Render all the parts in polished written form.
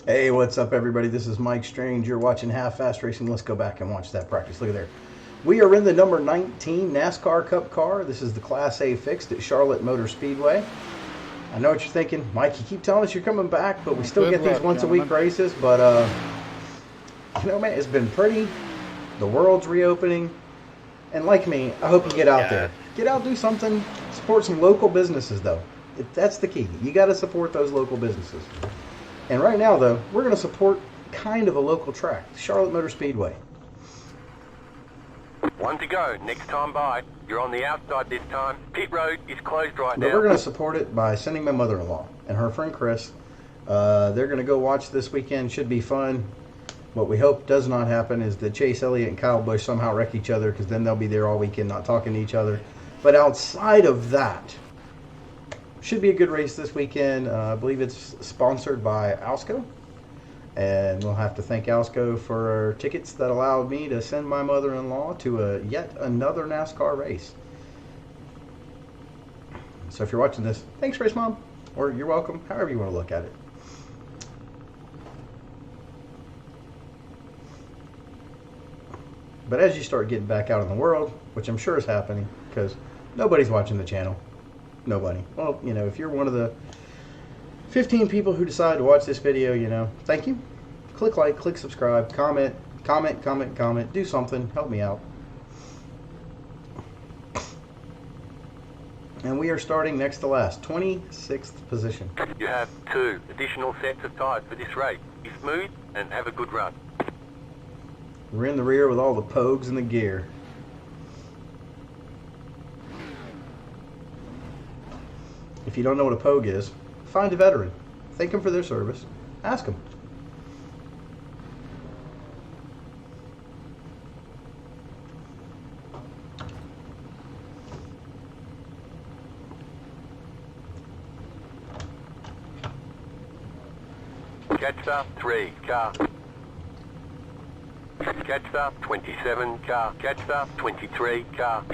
Hey, what's up, everybody? This is Mike Strange. You're watching Half Fast Racing. Let's go back and watch that practice. Look at there. We are in the number 19 NASCAR Cup car. This is the Class A fixed at Charlotte Motor Speedway. I know what you're thinking. Mike, you keep telling us you're coming back, but we still get these once-a-week races. But, you know, man, it's been pretty. The world's reopening. And like me, I hope you get out there. Get out, do something. Support some local businesses, though. That's the key. You got to support those local businesses. And right now, though, we're going to support kind of a local track, Charlotte Motor Speedway. One to go. Next time by. You're on the outside this time. Pit road is closed right now. But we're going to support it by sending my mother-in-law and her friend Chris. They're going to go watch this weekend. Should be fun. What we hope does not happen is that Chase Elliott and Kyle Busch somehow wreck each other, because then they'll be there all weekend not talking to each other. But outside of that, should be a good race this weekend. I believe it's sponsored by Alsco. And we'll have to thank Alsco for tickets that allowed me to send my mother-in-law to yet another NASCAR race. So if you're watching this, thanks, Race Mom. Or you're welcome, however you want to look at it. But as you start getting back out in the world, which I'm sure is happening, because nobody's watching the channel. Nobody. Well, you know, if you're one of the 15 people who decide to watch this video, you know, thank you. Click like, click subscribe, comment, do something, help me out. And we are starting next to last, 26th position. You have 2 additional sets of tyres for this race. Be smooth and have a good run. We're in the rear with all the pogues in the gear. If you don't know what a pogue is, find a veteran. Thank them for their service. Ask them. Catch up 3 car. Catch up 27 car. Catch up 23 car.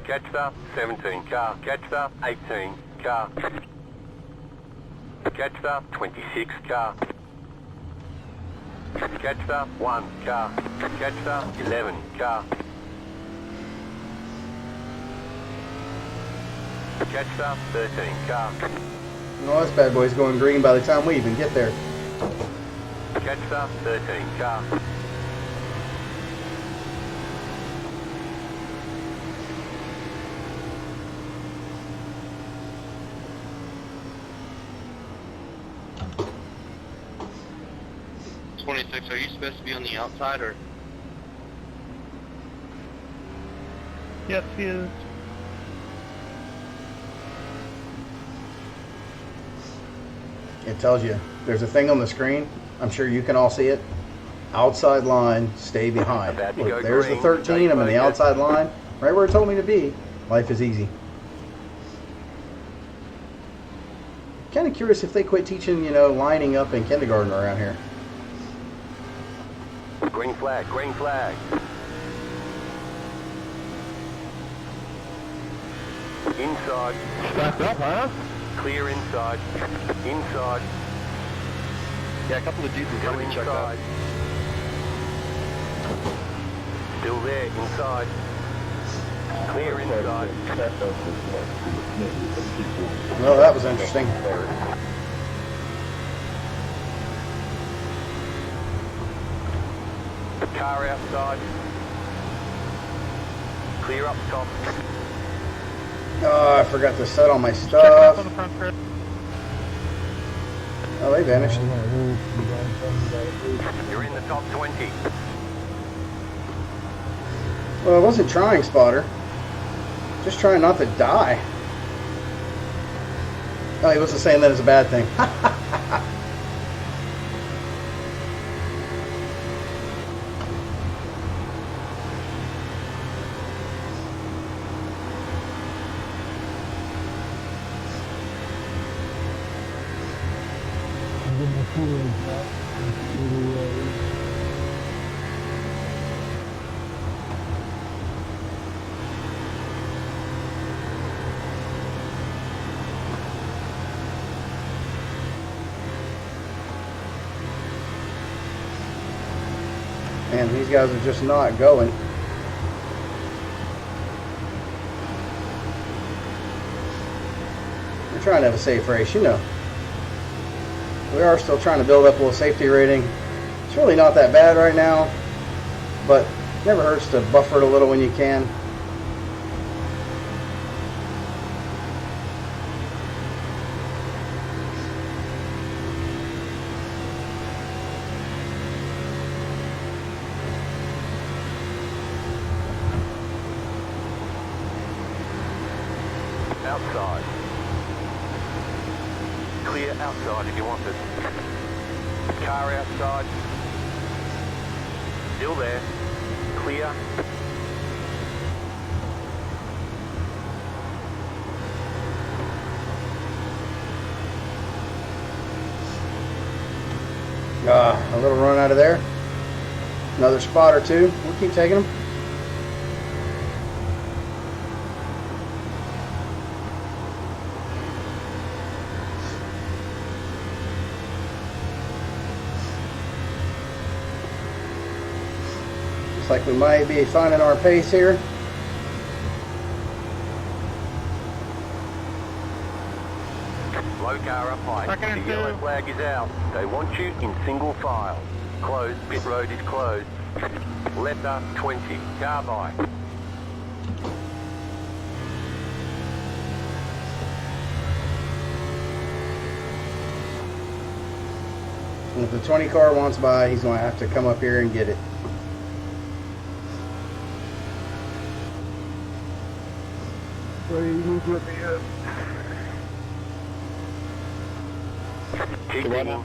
Catch up 17 car. Catch up 18 car. Catch up 26 car. Catch up 1 car. Catch up 11 car. Catch up 13 car. No, this bad boy's going green by the time we even get there. Catch up 13 car. Are you supposed to be on the outside or? Yes, he is. It tells you. There's a thing on the screen. I'm sure you can all see it. Outside line, stay behind. Look, there's the 13. I'm in the outside line. Right where it told me to be. Life is easy. Kind of curious if they quit teaching, you know, lining up in kindergarten around here. Green flag, green flag. Inside. Back up, huh? Clear inside. Inside. Yeah, a couple of dudes Go are checked out. inside. Still there, inside. Clear inside. Well, that was interesting. Car outside. Clear up top. Oh, I forgot to set all my Check it up on stuff. the front, Chris. Oh, they vanished. You're in the top 20. Well, I wasn't trying, spotter. Just trying not to die. Oh, he wasn't saying that as a bad thing. And these guys are just not going. We're trying to have a safe race, you know. We are still trying to build up a little safety rating. It's really not that bad right now, but it never hurts to buffer it a little when you can. Outside. Clear outside if you want it. Car outside. Still there. Clear. A little run out of there. Another spot or two. We'll keep taking them. Looks like we might be finding our pace here. Low car up high. Second and The yellow two. flag is out. They want you in single file. Closed. Pit road is closed. Left up 20. Car by. And if the 20 car wants by, he's going to have to come up here and get it. Keep digging.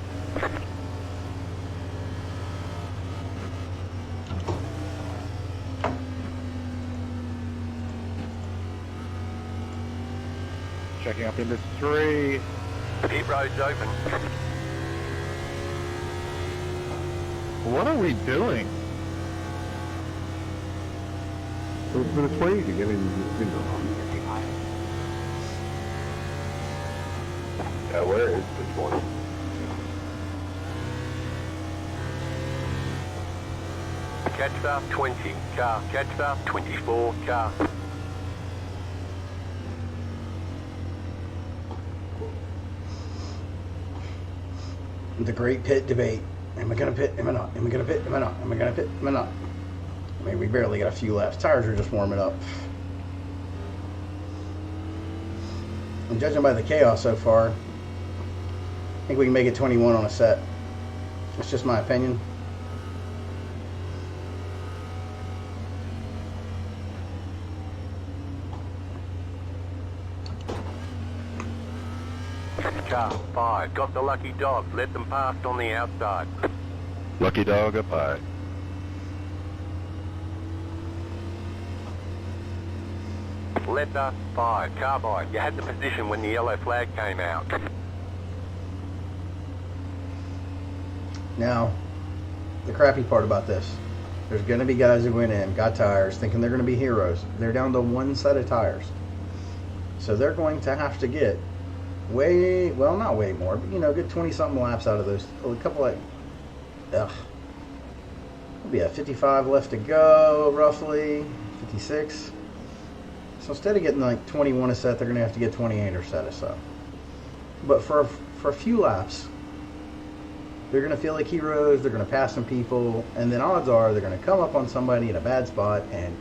Checking up into 3. Pit road's open. What are we doing? Yeah, where is this one? Catch up 20. Car. Catch up 24. Car. The great pit debate. Am I going to pit? Am I not? Am I going to pit? Am I not? Am I going to pit? Am I not? I mean, we barely got a few laps. Tires are just warming up. And judging by the chaos so far, I think we can make it 21 on a set. That's just my opinion. Car 5. Got the lucky dog. Let them past on the outside. Lucky dog up high. Left up 5. Car by. You had the position when the yellow flag came out. Now, the crappy part about this, there's going to be guys who went in, got tires, thinking they're going to be heroes. They're down to one set of tires. So they're going to have to get way, well, not way more, but, you know, good 20-something laps out of those. A couple of, there'll be a 55 left to go, roughly, 56. So instead of getting like 21 a set, they're going to have to get 28 or set a set. But for a few laps, they're going to feel like heroes, they're going to pass some people, and then odds are they're going to come up on somebody in a bad spot and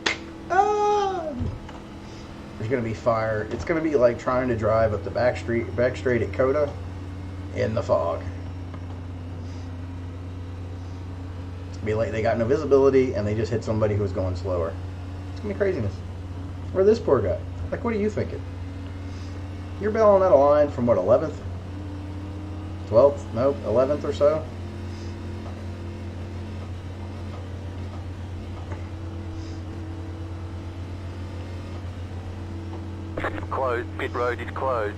there's going to be fire. It's going to be like trying to drive up the back straight at Coda in the fog. It's going to be like they got no visibility and they just hit somebody who was going slower. It's going to be craziness. Or this poor guy. Like, what are you thinking? You're bailing out a line from what, 11th? 12th? Nope, 11th or so? Closed. Pit road is closed.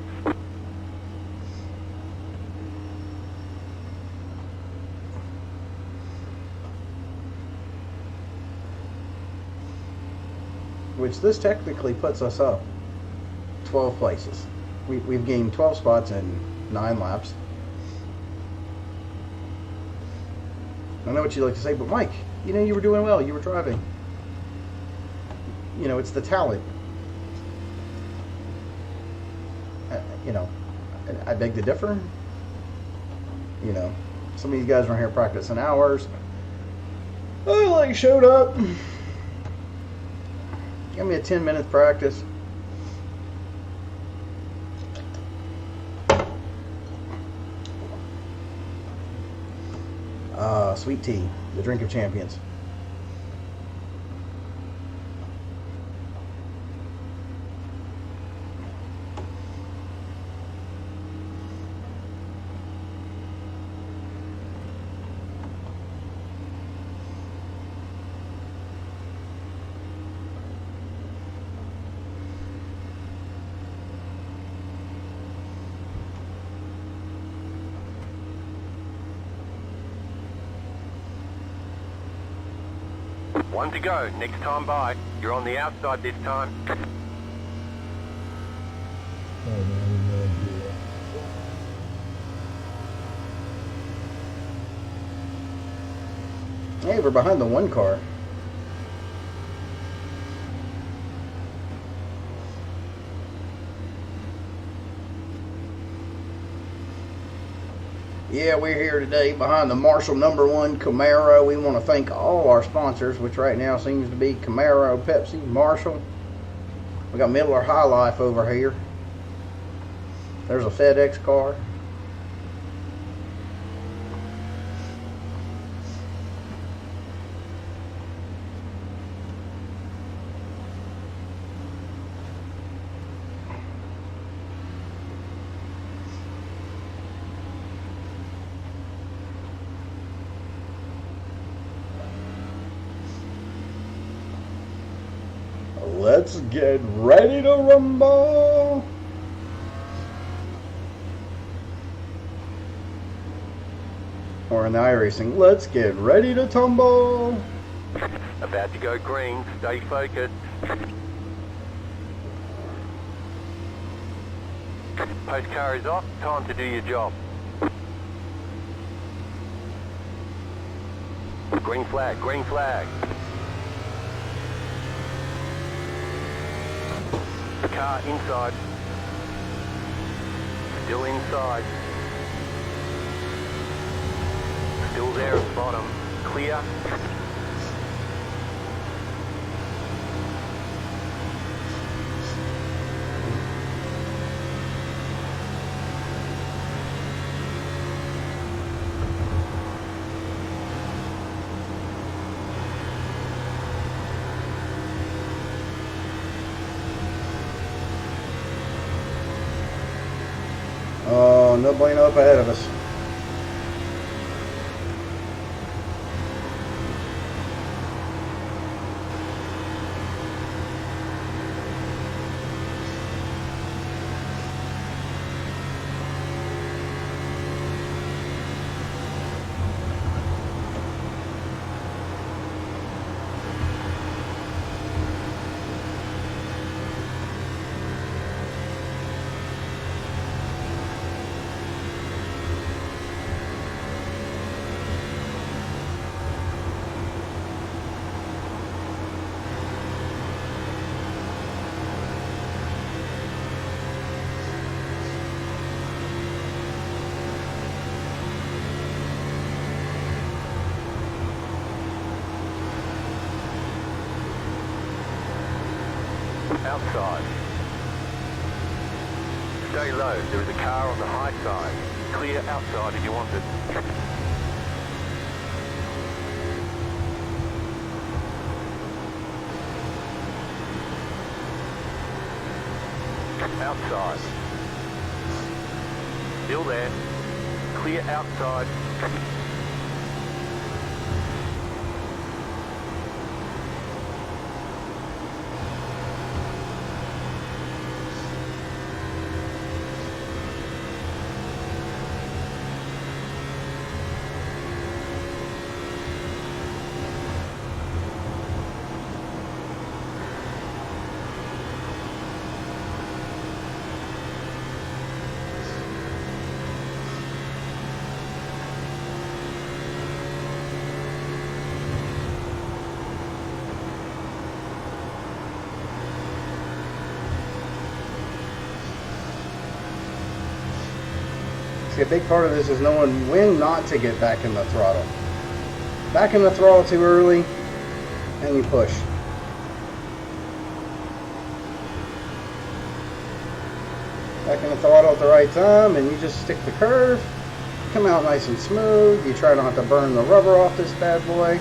Which this technically puts us up 12 places. We've gained 12 spots in 9 laps. I know what you like to say, but Mike, you know, you were doing well. You were driving. You know, it's the talent. You know, I beg to differ. You know, some of these guys weren't here practicing hours. I like showed up. Give me a 10-minute practice. Sweet tea, the drink of champions. One to go. Next time by. You're on the outside this time. Hey, we're behind the one car. Yeah, we're here today behind the Marshall #1 Camaro. We want to thank all our sponsors, which right now seems to be Camaro, Pepsi, Marshall. We got Miller High Life over here. There's a FedEx car. Let's get ready to rumble. Or in the iRacing, let's get ready to tumble. About to go green. Stay focused. Post car is off. Time to do your job. Green flag. Green flag. Car inside. Still inside. Still there at the bottom. Clear. Oh, no bueno up ahead of us. Outside. Stay low. There is a car on the high side. Clear outside if you want it. Outside. Still there. Clear outside. See, a big part of this is knowing when not to get back in the throttle. Back in the throttle too early, and you push. Back in the throttle at the right time, and you just stick the curve. Come out nice and smooth. You try not to burn the rubber off this bad boy.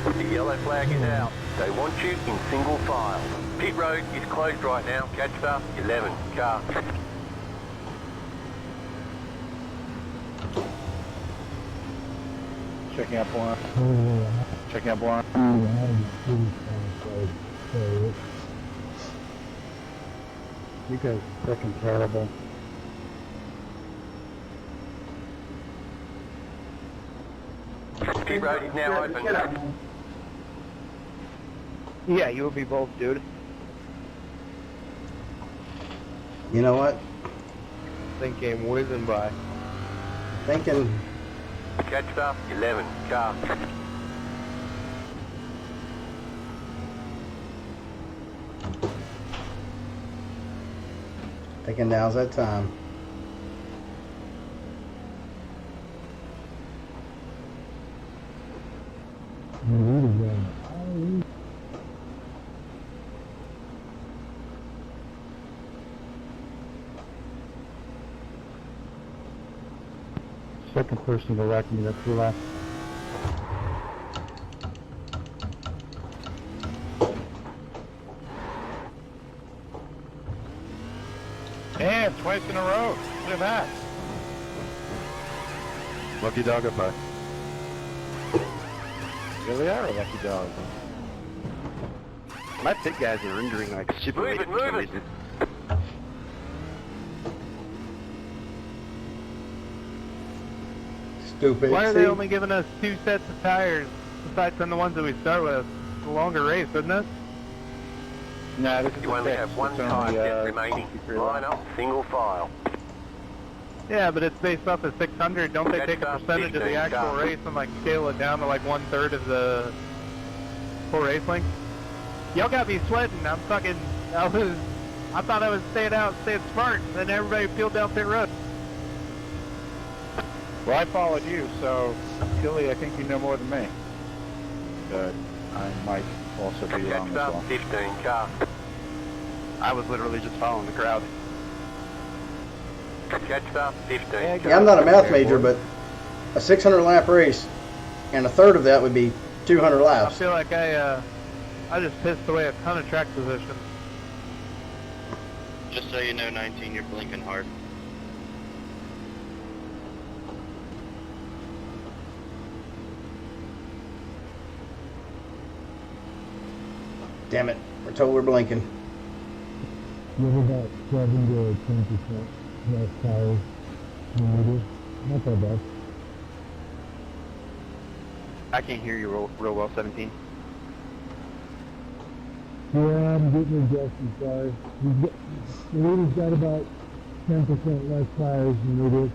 The yellow flag is out. They want you in single file. Pit road is closed right now. Catch up 11 car. Checking up one. Checking up one. You guys are freaking terrible. Pit road is now open. Yeah, you will be both, dude. You know what? Think came whizzing by. Thinking Catch up 11 car. now's that time. Second person to whack me, that's the last. And twice in a row. Look at that. Lucky dog up high. Really are a lucky dog. My pit guys are rendering like super Move late it, for some move it. reason. Stupid. Why are See? they only giving us 2 sets of tires aside from the ones that we start with? It's a longer race, isn't it? Nah, this is You a only fix. have one It's only, time yet remaining. 63 Line laps. up single file. Yeah, but it's based off of 600. Don't they Catch take a up percentage of the 15 actual car. race and like scale it down to like 1/3 of the full race length? Y'all got me sweating. I thought I was staying out, staying smart, and then everybody peeled down pit road. Well, I followed you, so Tilly, I think you know more than me. But I might also be wrong Catch as up well. 15 car. I was literally just following the crowd. Catch up 15 Yeah, car. Yeah, I'm not a math major, but a 600 lap race, and a third of that would be 200 I laps. feel like I just pissed away a ton of track position. Just so you know, 19, you're blinking hard. Damn it, we're told we're blinking. You have about 7 to 10% less tires than we do. Not that bad. I can't hear you real well, 17. Yeah, I'm getting adjusted, sorry. The leader's got about 10% less tires than we do.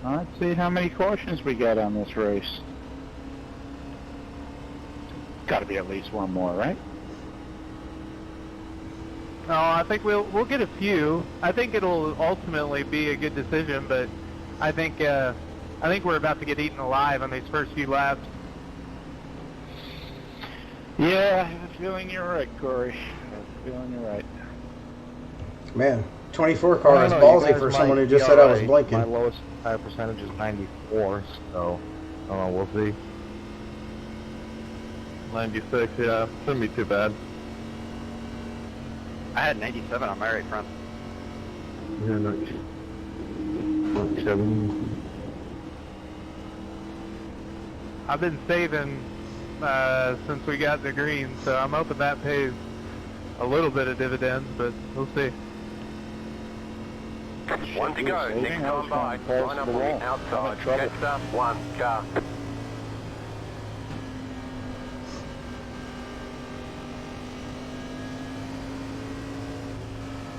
Let's see how many cautions we got on this race. Got to be at least one more, right? No, I think we'll get a few. I think it'll ultimately be a good decision, but I think we're about to get eaten alive on these first few laps. Yeah, I have a feeling you're right, Corey. I have a feeling you're right. Man, 24 car is I don't know, you ballsy guys for might someone who be just said I was alright. blinking. My lowest tire percentage is 94, so I don't know, we'll see. 96, yeah, shouldn't be too bad. I had 97 on my right front. Yeah, 97. I've been saving since we got the green, so I'm hoping that pays a little bit of dividends, but we'll see. One to go. Saving, Next I was time by. going close Line to up the on wall. the I'm outside. in trouble. Catch up 1 car.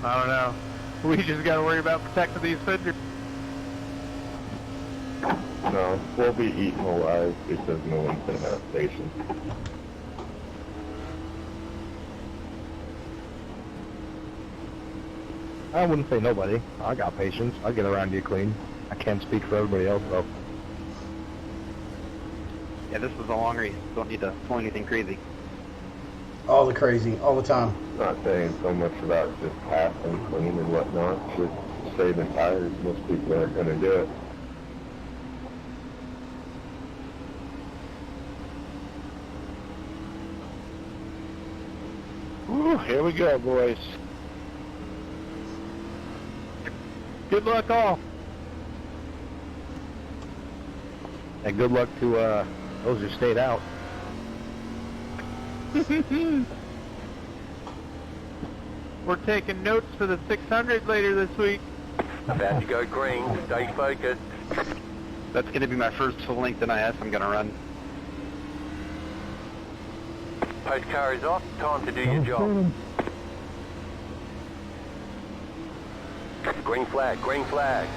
I don't know. We just got to worry about protecting these fenders. No, we'll be eaten alive because no one's been have patience. I wouldn't say nobody. I got patience. I'll get around you clean. I can't speak for everybody else, though. Yeah, this is a long race. Don't need to pull anything crazy. All the crazy, all the time. Not saying so much about just passing clean and whatnot, just saving tires. Most people aren't going to do it. Whew, here we go, boys. Good luck, all. And good luck to those who stayed out. We're taking notes for the 600 later this week. About to go green. Stay focused. That's going to be my first full-length NIS I'm going to run. Post car is off. Time to do your job. Green flag. Green flag.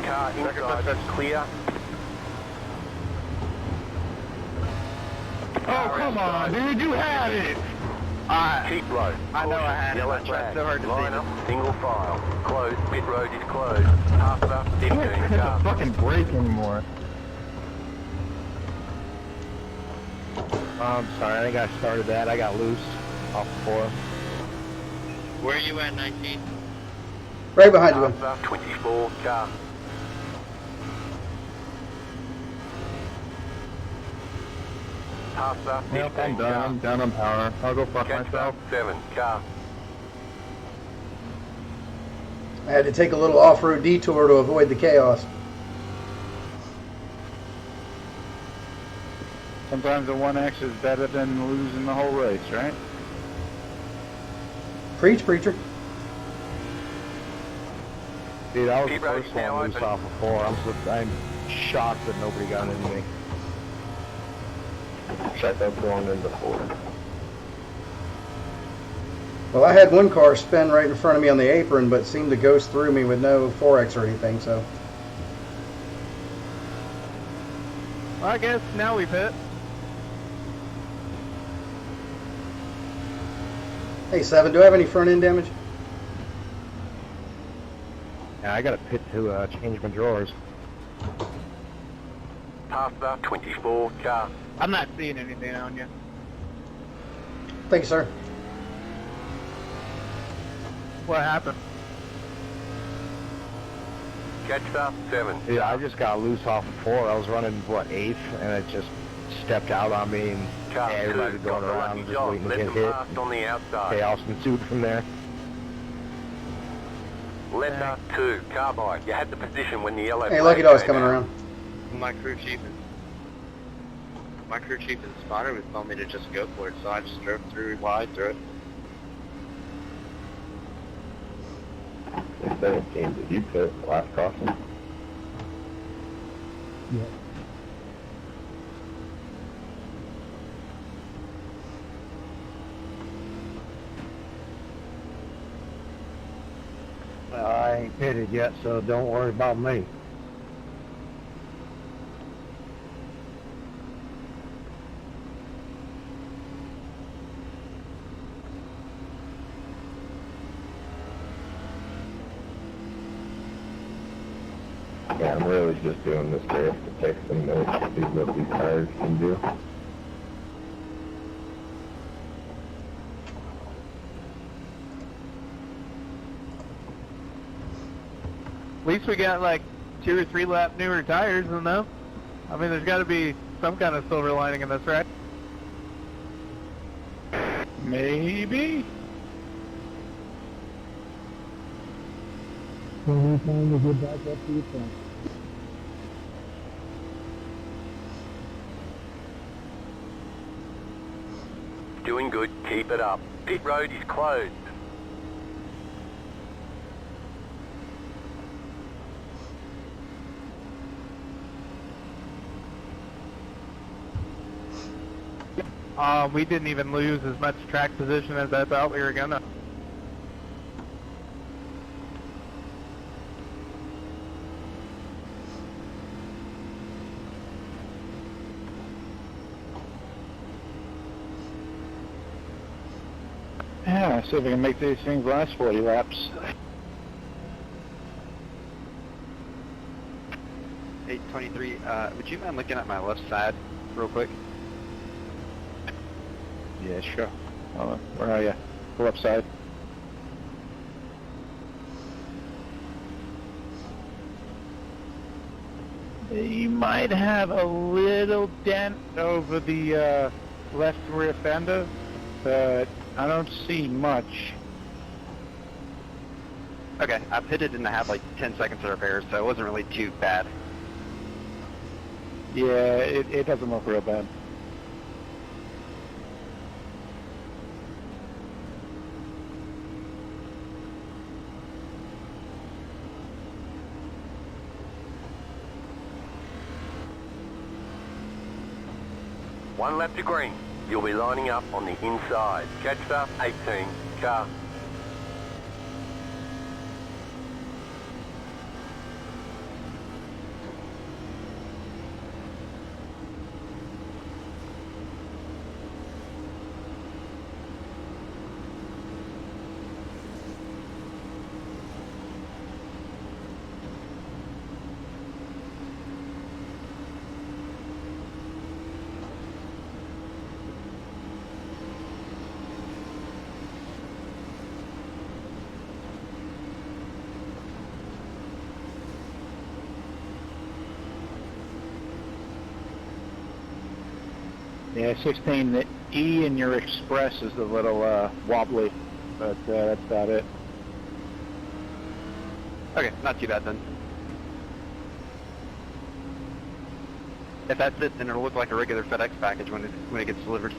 Car inside is clear. Oh, come on, dude, you had it! Keep low. I know I had it. Yellow I tried flag. so hard to Line see up. Single file. Closed. Pit road is closed. After 15 Hit the car. fucking brake anymore. Oh, I'm sorry, I think I started that. I got loose off the 4. Where are you at, 19? Right behind you. After 24 car. After 15 Yep, I'm done. car. I'm done on power. I'll go fuck Catch myself. 7 car. I had to take a little off-road detour to avoid the chaos. Sometimes the 1X is better than losing the whole race, right? Preach, preacher. Dude, I was the Pit road first is now one loose open. off of 4. I'm shocked that nobody got into me. Check up going into 4. Well, I had one car spin right in front of me on the apron, but seemed to ghost through me with no 4X or anything, so. Well, I guess now we've hit. Hey, 7, do I have any front end damage? Yeah, I got a pit to change my drawers. After 24 car. I'm not seeing anything on you. Thank you, sir. What happened? Catch 7. Yeah, I just got loose off of 4. I was running, what, 8th, and it just stepped out on me, and Car 2 everybody got going the around lucky just job. waiting to Let get them hit. pass on the outside. Chaos ensued from there. Letter 2, carbide. You had the position when the yellow Hey, flag Lucky Dog's came coming out. around. My crew chief and spotter was telling me to just go for it, so I just drove wide through it. They said it came. Did you pit last crossing? Yeah. I ain't pitted yet, so don't worry about me. Yeah, I'm really just doing this race to take some notes to see what these tires can do. At least we got like 2 or 3 lap newer tires than them. I mean, there's got to be some kind of silver lining in this, right? Maybe? Plenty time to get back up to your front. Doing good, keep it up. Pit road is closed. We didn't even lose as much track position as I thought we were gonna. Yeah, see if we can make these things last 40 laps. 823, would you mind looking at my left side real quick? Yeah, sure. Where are you? The left side. You might have a little dent over the left rear fender, but I don't see much. Okay, I pitted and I have like 10 seconds of repair, so it wasn't really too bad. Yeah, it doesn't look real bad. One lap to green. You'll be lining up on the inside. Catch up, 18, car. Yeah, 16, the E in your Express is a little wobbly, but that's about it. Okay, not too bad then. If that's it, then it'll look like a regular FedEx package when it gets delivered.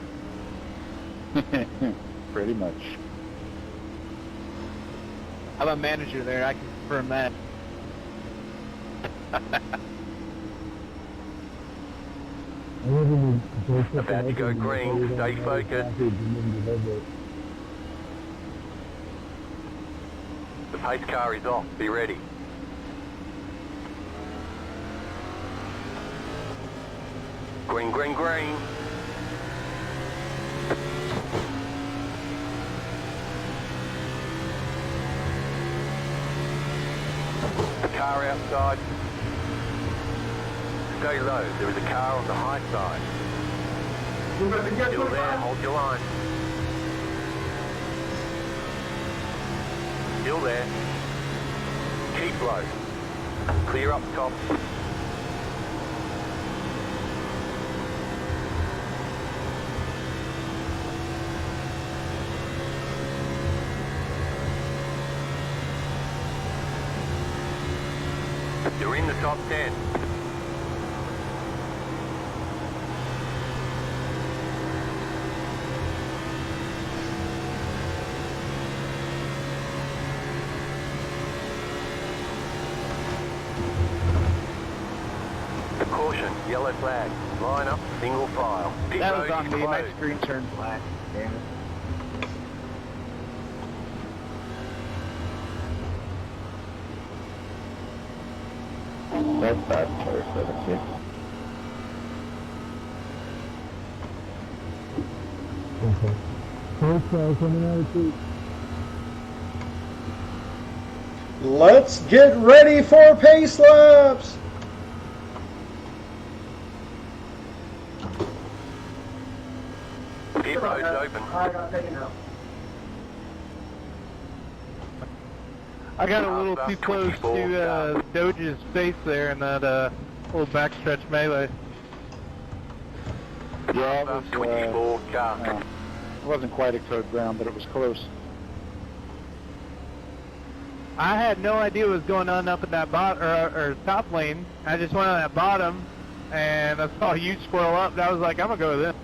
Pretty much. I'm a manager there, I can confirm that. About to go green, stay focused. The pace car is off, be ready. Green, green, green. The car outside. Stay low, there is a car on the high side. Still there, hold your line. Still there. Keep low. Clear up top. You're in the top 10. Caution, yellow flag. Line up, single file. Pit That was road on is me, my closed. screen turned black. Damn it. That's bad for 17. Okay. Coach, coming out of two. Let's get ready for pace laps. Pit road's open. I got a little too close to Doge's face there in that little backstretch melee. Yeah, it was 24 car. a wasn't quite a code ground, but it was close. I had no idea what was going on up in that or top lane. I just went on that bottom, and I saw a huge squirrel up, and I was like, I'm gonna go with it.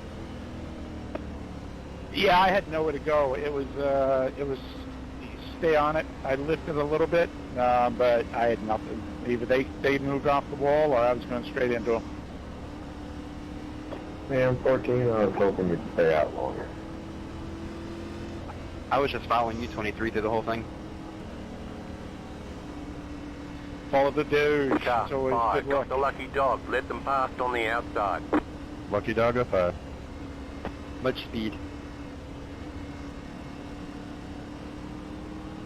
Yeah, I had nowhere to go. It was stay on it. I lifted a little bit, but I had nothing. Either they moved off the wall, or I was going straight into them. Man, 14, I was hoping you'd stay out longer. I was just following you 23 through the whole thing. Follow the dude. Car It's always 5, good luck. got the lucky dog. Let them past on the outside. Lucky dog up 5. Much speed.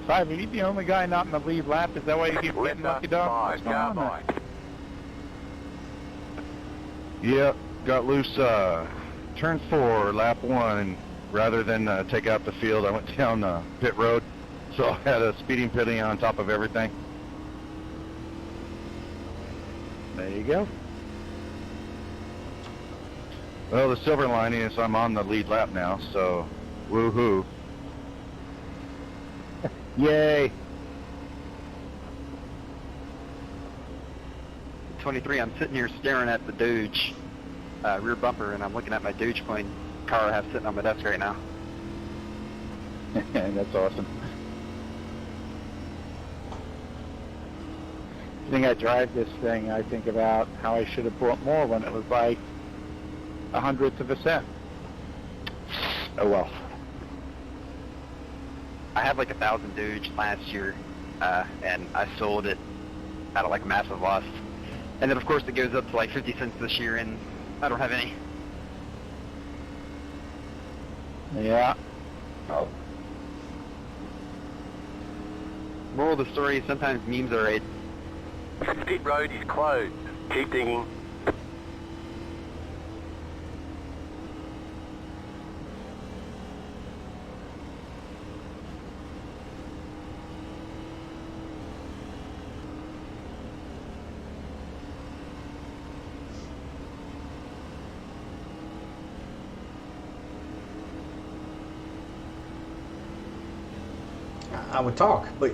5, are you the only guy not in the lead lap? Is that why you keep getting lucky dog? 5, What's going car on there? 5. Yep, got loose turn 4, lap 1, and rather than take out the field, I went down pit road, so I had a speeding penalty on top of everything. There you go. Well, the silver lining is I'm on the lead lap now, so woohoo. Yay! 23, I'm sitting here staring at the Dodge rear bumper, and I'm looking at my Dodge Coin car I have sitting on my desk right now. That's awesome. I think I drive this thing, I think about how I should have bought more when it was like 1/100th of a cent. Oh well. I had like 1,000 Dodge last year, and I sold it at a massive loss. And then of course it goes up to like 50 cents this year, and I don't have any. Yeah. Oh, Moral of the story, sometimes memes are right. Pit road is closed. Keep digging. I would talk, but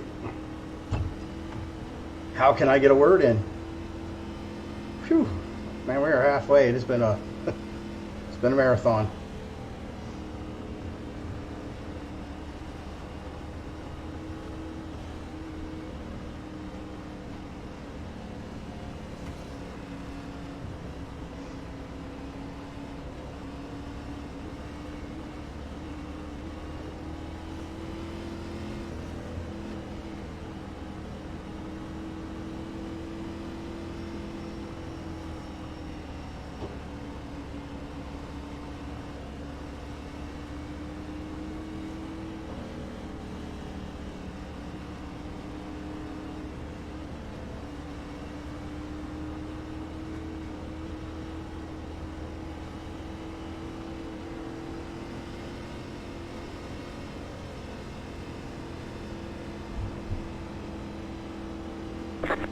how can I get a word in? Phew, man, we are halfway. It's been a marathon.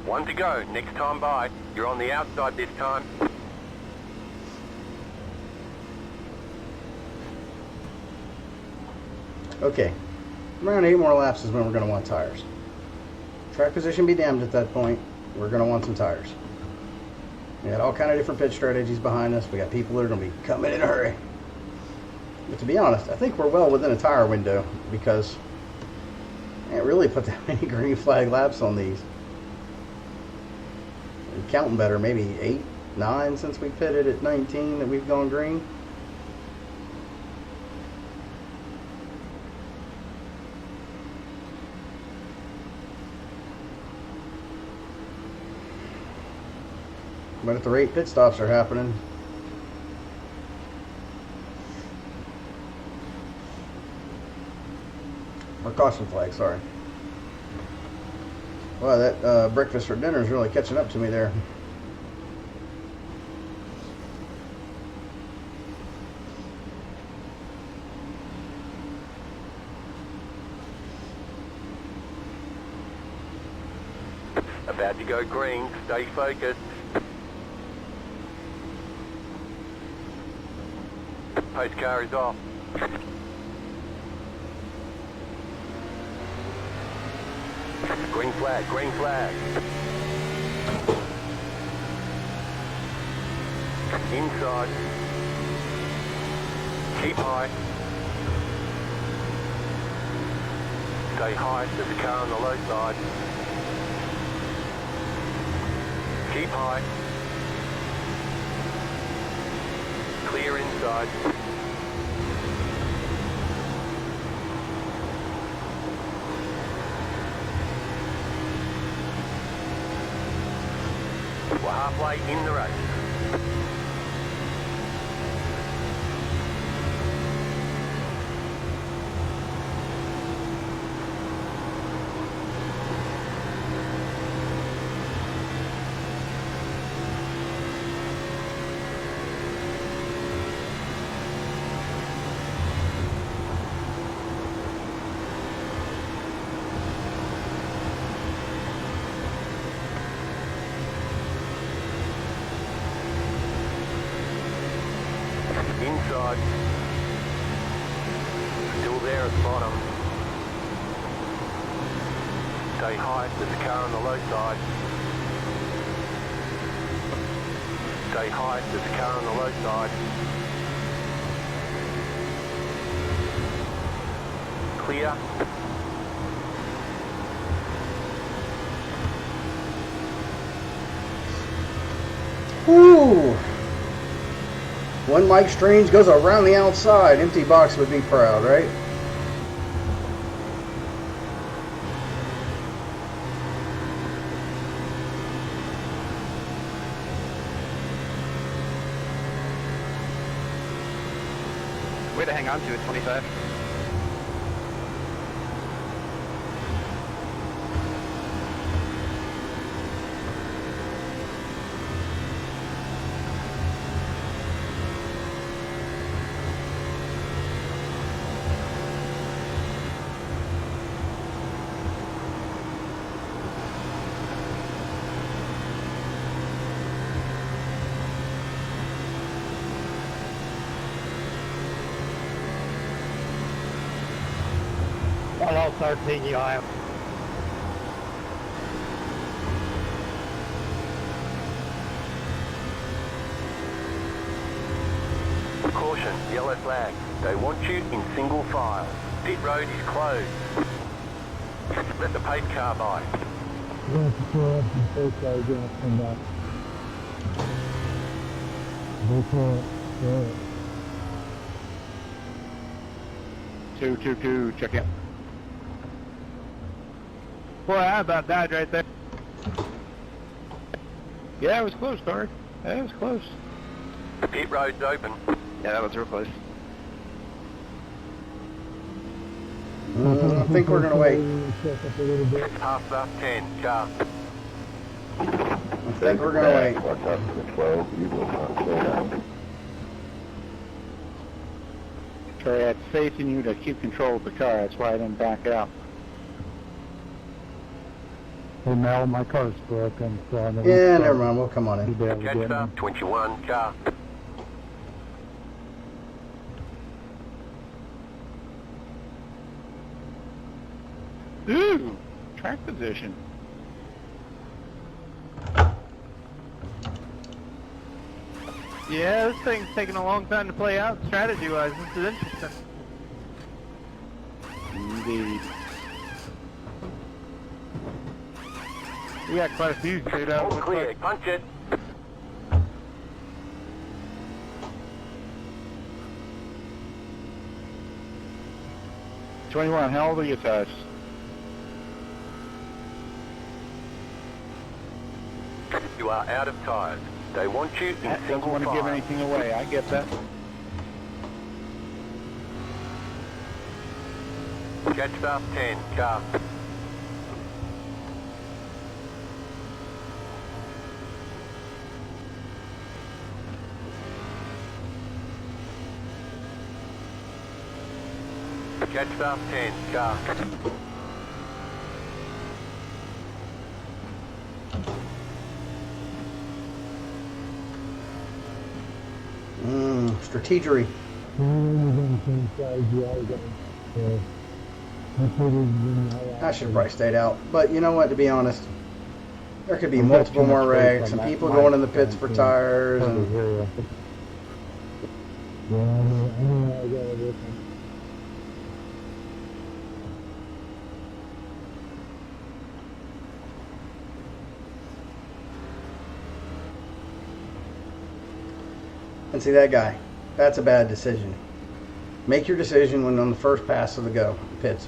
One to go. Next time by. You're on the outside this time. Okay, around 8 more laps is when we're going to want tires. Track position be damned at that point. We're going to want some tires. We got all kind of different pit strategies behind us. We got people that are going to be coming in a hurry. But to be honest, I think we're well within a tire window because I can't really put that many green flag laps on these. I'm counting better, maybe 8, 9 since we pitted at 19 that we've gone green. But at the rate pit stops are happening, or caution flag, sorry. Wow, that breakfast for dinner is really catching up to me there. About to go green. Stay focused. Post car is off. Green flag, green flag. Inside. Keep high. Stay high, there's a car on the low side. Keep high. Clear inside. We're halfway in the race. Inside. Still there at the bottom. Stay high, there's a car on the low side. Stay high, there's a car on the low side. Clear. Woo! One Mike Strange goes around the outside. Empty box would be proud, right? Way to hang on to it, 25. I'll start taking you out. Caution, yellow flag. They want you in single file. Pit road is closed. Let the paid car by. We're going to pull up and take our gas from that. Go for it. Go. 222, check in. Boy, I about died right there. Yeah, it was close, Dory. Yeah, it was close. The pit road's open. Yeah, that was real close. I think we're going to wait. Check up a little bit. Half lap 10, car. I think we're going to wait. Watch out for the 12. You will not slow down. Troy, I had faith in you to keep control of the car. That's why I didn't back out. Hey Mel, my car's broken, so I'm gonna Yeah, never mind. We'll come on in. Catch up, 21, car. Ooh, track position. Yeah, this thing's taking a long time to play out strategy-wise. This is interesting. Indeed. We got quite a few straight out. All clear, punch it. $21, how old are you, Tosh? You are out of tyres. They want you in Doesn't single want to give file. anything away. I get that. Catch up, 10, car. Catch up, 10, car. Strategery. We're going to change sides, yeah, we're going to I should have probably stayed out. But you know what, to be honest, there could be multiple more wrecks and people going in the pits for tires. And Yeah, I know I got it with him. And see that guy, that's a bad decision. Make your decision when on the first pass of the pits.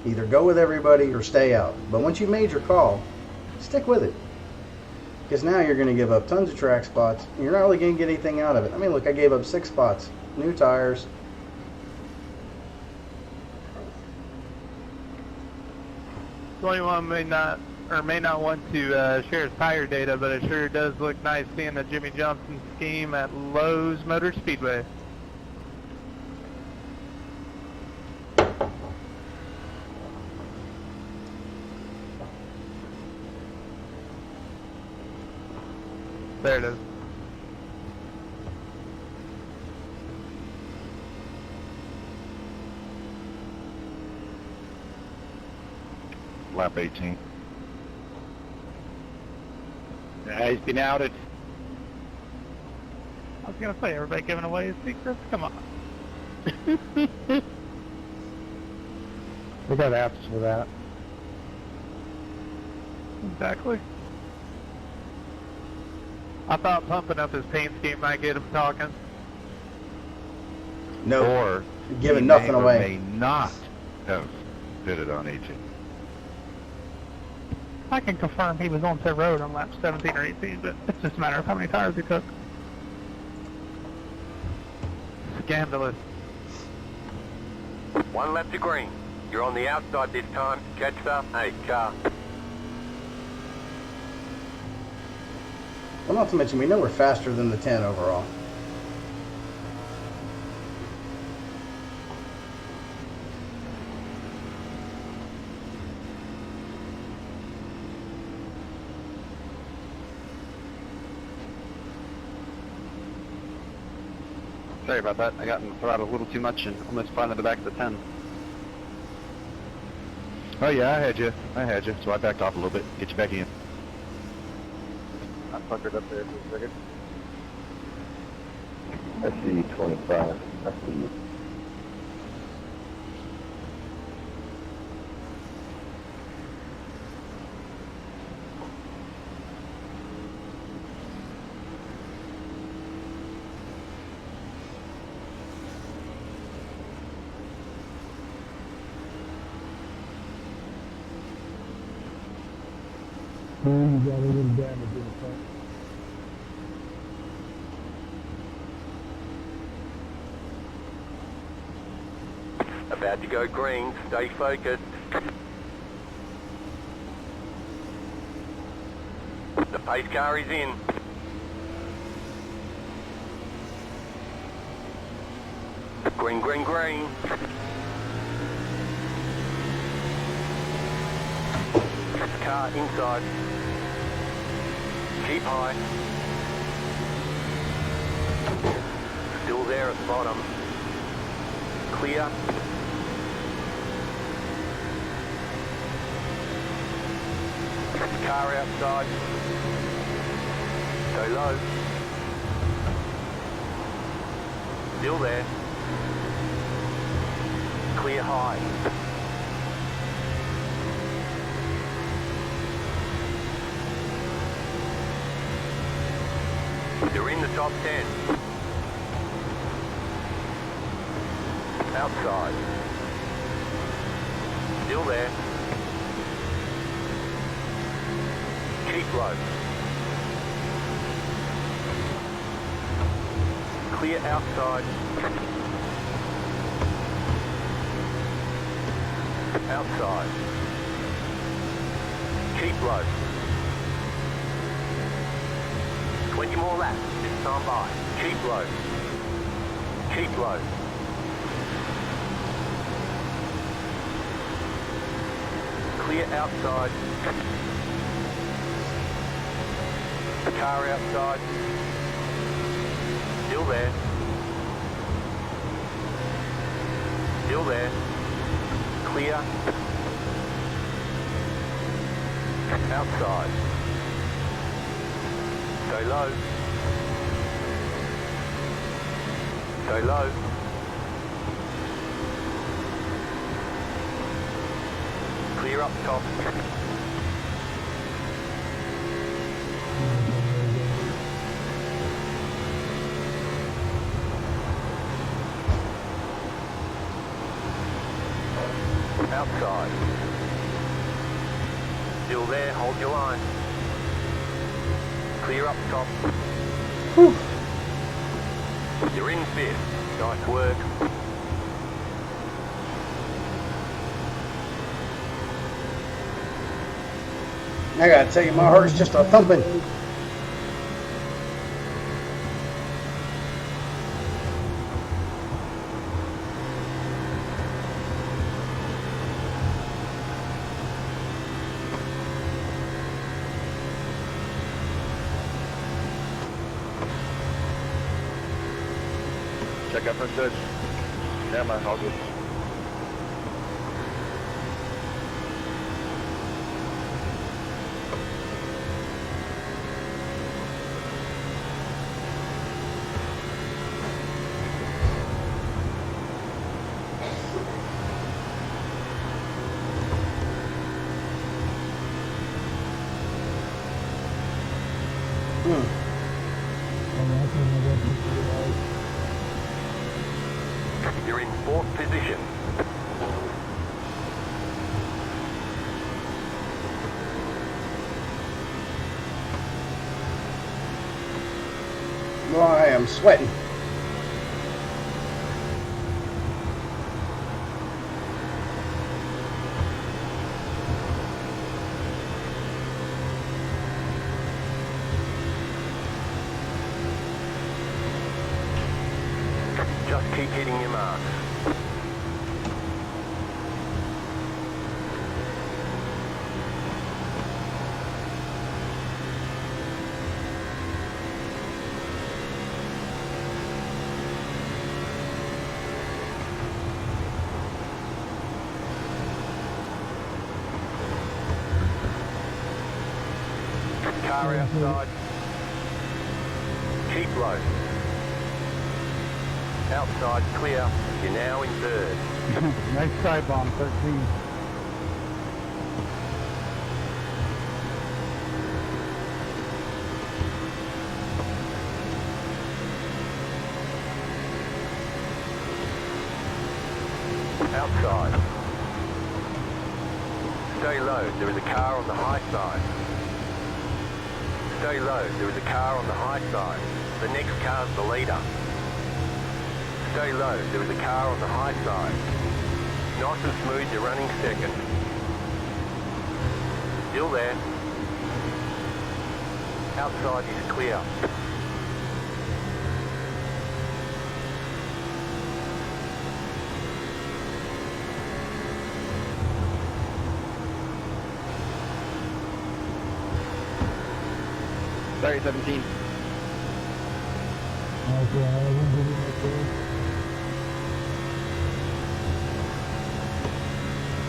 Either go with everybody or stay out. But once you've made your call, stick with it. Because now you're going to give up tons of track spots. And you're not really going to get anything out of it. I mean, look, I gave up 6 spots. New tires. Anyone may not want to share his tire data, but it sure does look nice seeing the Jimmy Johnson scheme at Lowe's Motor Speedway. There it is. Lap 18. He's been outed. I was gonna say, everybody giving away his secrets? Come on. We got apps for that. Exactly. I thought pumping up his paint scheme might get him talking. No, Or giving he nothing may or away. may not have pitted on 18. I can confirm he was on pit road on lap 17 or 18, but it's just a matter of how many tires he took. Scandalous. 1 lap to green. You're on the outside this time. Catch the 8 car. Well, not to mention, we know we're faster than the 10 overall. Sorry about that. I got in the throttle a little too much and almost flying to the back of the 10. Oh yeah, I had you. So I backed off a little bit. Get you back in. I fuckered up there for a second. I see you 25. I see you. You got a little damage in the front. About to go green. Stay focused. The pace car is in. Green, green, green. Car inside. Keep high. Still there at the bottom. Clear. Car outside. Go low. Still there. Clear high. You're in the top 10. Outside. Still there. Keep low. Clear outside. Outside. Keep low. 20 more laps. This time by. Keep low. Keep low. Clear outside. Car outside. Still there. Still there. Clear clear. Outside. Stay low. Stay low. Clear up top. Outside. Still there, hold your line. Clear up top. Whew. You're in fifth. Nice work. I gotta tell you, my heart's just a thumping. Check out front touch. Yeah, man, all good. You're in fourth position. Well, I am sweating. Just keep hitting your marks. Car outside. Keep low. Outside clear. You're now in third. Nice side bomb, 13. Outside. Stay low. There is a car on the high side. Stay low. There is a car on the high side. The next car's the leader. Stay low. There is a car on the high side. Nice and smooth. You're running second. Still there. Outside is clear. Sorry, 17.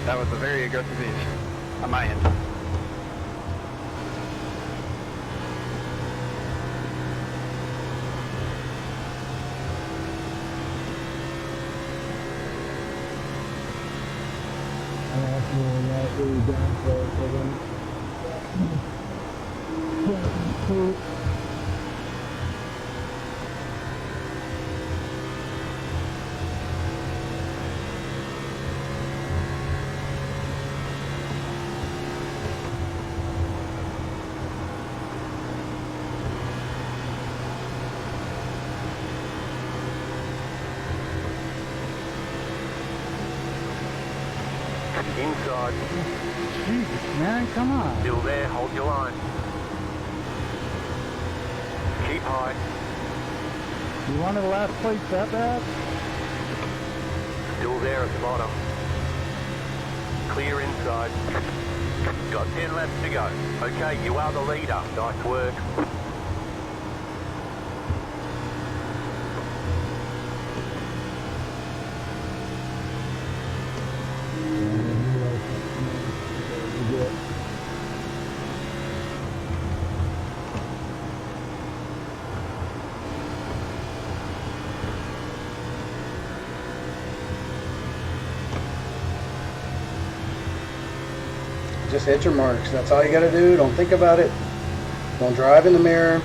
That was a very aggressive inch on my end. Inside. Jesus, man, come on. Still there. Hold your line. Keep high. You wanted the last place that bad? Still there at the bottom. Clear inside. Got 10 laps to go. Okay, you are the leader. Nice work. Just hit your marks. That's all you got to do. Don't think about it. Don't drive in the mirror.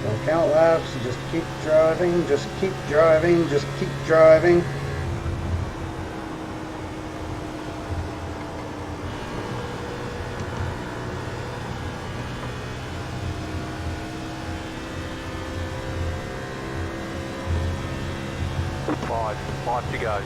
Don't count laps, just keep driving, just keep driving, just keep driving. Five to go.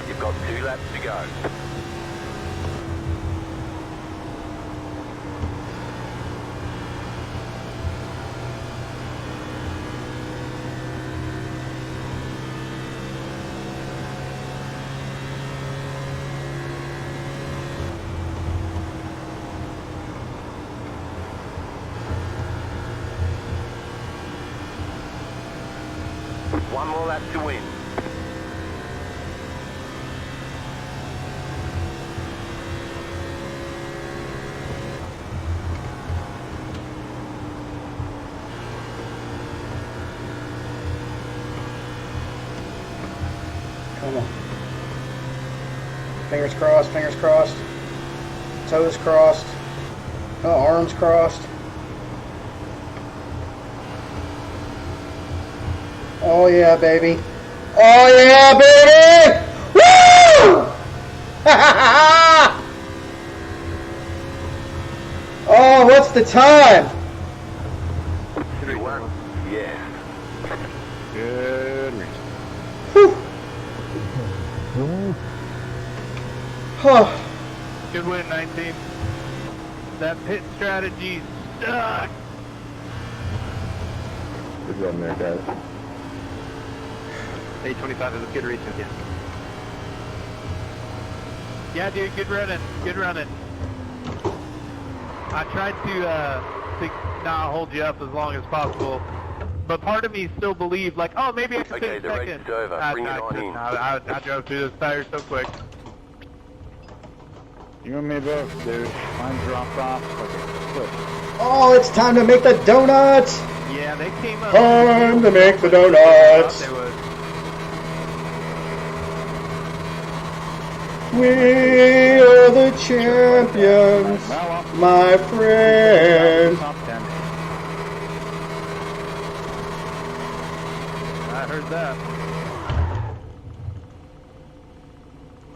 You've got 2 laps to go. One more lap to win. Come on. Fingers crossed, fingers crossed. Toes crossed. Oh, arms crossed. Oh yeah, baby. Oh yeah, baby! Woo! Oh, what's the time? 3-1. Yeah. Good. Whew. Yes. Good win, 19. That pit strategy sucked. Good run there, guys. 825 is a good race again. Yeah, dude, good running. Good running. I tried to not hold you up as long as possible, but part of me still believed, like, oh, maybe I could Okay, finish the race second. is over. Bring it on in. I drove through those tires so quick. You and me both, dude. Mine dropped off like a cliff. Oh, it's time to make the donuts. Yeah, they came up. Time to make the I donuts. thought they would. We are the champions, my friend. Top 10. I heard that.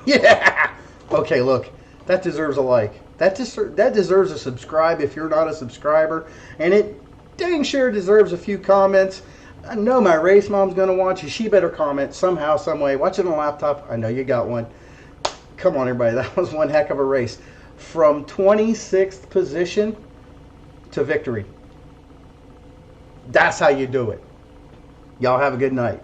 Yeah. Okay, look, that deserves a like. That deserves a subscribe if you're not a subscriber, and it dang sure deserves a few comments. I know my race mom's gonna watch you. She better comment somehow, some way. Watch it on a laptop. I know you got one. Come on, everybody. That was one heck of a race. From 26th position to victory. That's how you do it. Y'all have a good night.